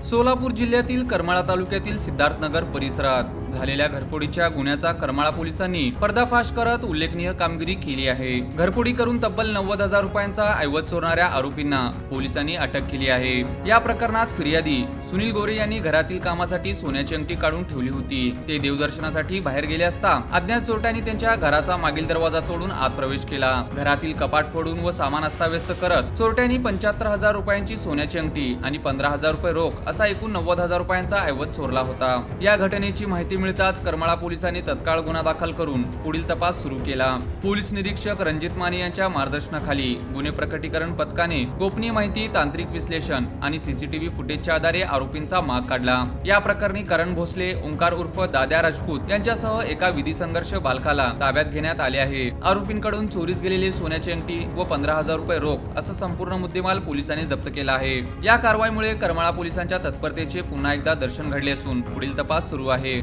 सोलापूर जिल्ह्यातील करमाळा तालुक्यातील सिद्धार्थनगर परिसरात झालेल्या घरफोडीच्या गुन्ह्याचा करमाळा पोलिसांनी पर्दाफाश करत उल्लेखनीय कामगिरी केली आहे। घरफोडी करून तब्बल 90,000 रुपयांचा ऐवज चोरणाऱ्या आरोपींना पोलिसांनी अटक केली आहे। या प्रकरणात फिर्यादी सुनील गोरे यांनी घरातील कामासाठी सोन्याची अंगठी काढून ठेवली होती। ते देवदर्शनासाठी बाहेर गेले असता अज्ञात चोरट्यांनी त्यांच्या घराचा मागील दरवाजा तोडून आत प्रवेश केला। घरातील कपाट फोडून व सामान अस्ताव्यस्त करत चोरट्यांनी 75,000 रुपयांची सोन्याची अंगठी आणि 15,000 रुपये रोख असा एकूण 90,000 रुपयांचा ऐवज चोरला होता। या घटनेची माहिती मिळताच करमाळा पोलिसांनी तत्काळ गुन्हा दाखल करून पुढील तपास सुरू केला। पोलीस निरीक्षक रणजित माने यांच्या मार्गदर्शनाखाली गुन्हे प्रकटीकरण पथकाने गोपनीय माहिती, तांत्रिक विश्लेषण आणि सीसीटीव्ही फुटेजच्या आधारे आरोपींचा माग काढला। या प्रकरणी करण भोसले, ओंकार उर्फ दाद्या राजपूत यांच्यासह एका विधी संघर्ष बालकाला ताब्यात घेण्यात आले आहे। आरोपींकडून चोरीस गेलेली सोन्याची अंगठी व 15,000 रुपये रोख असं संपूर्ण मुद्देमाल पोलिसांनी जप्त केला आहे। या कारवाईमुळे करमाळा पोलिसांच्या तत्परतेचे पुन्हा एकदा दर्शन घडले असून पुढील तपास सुरू आहे।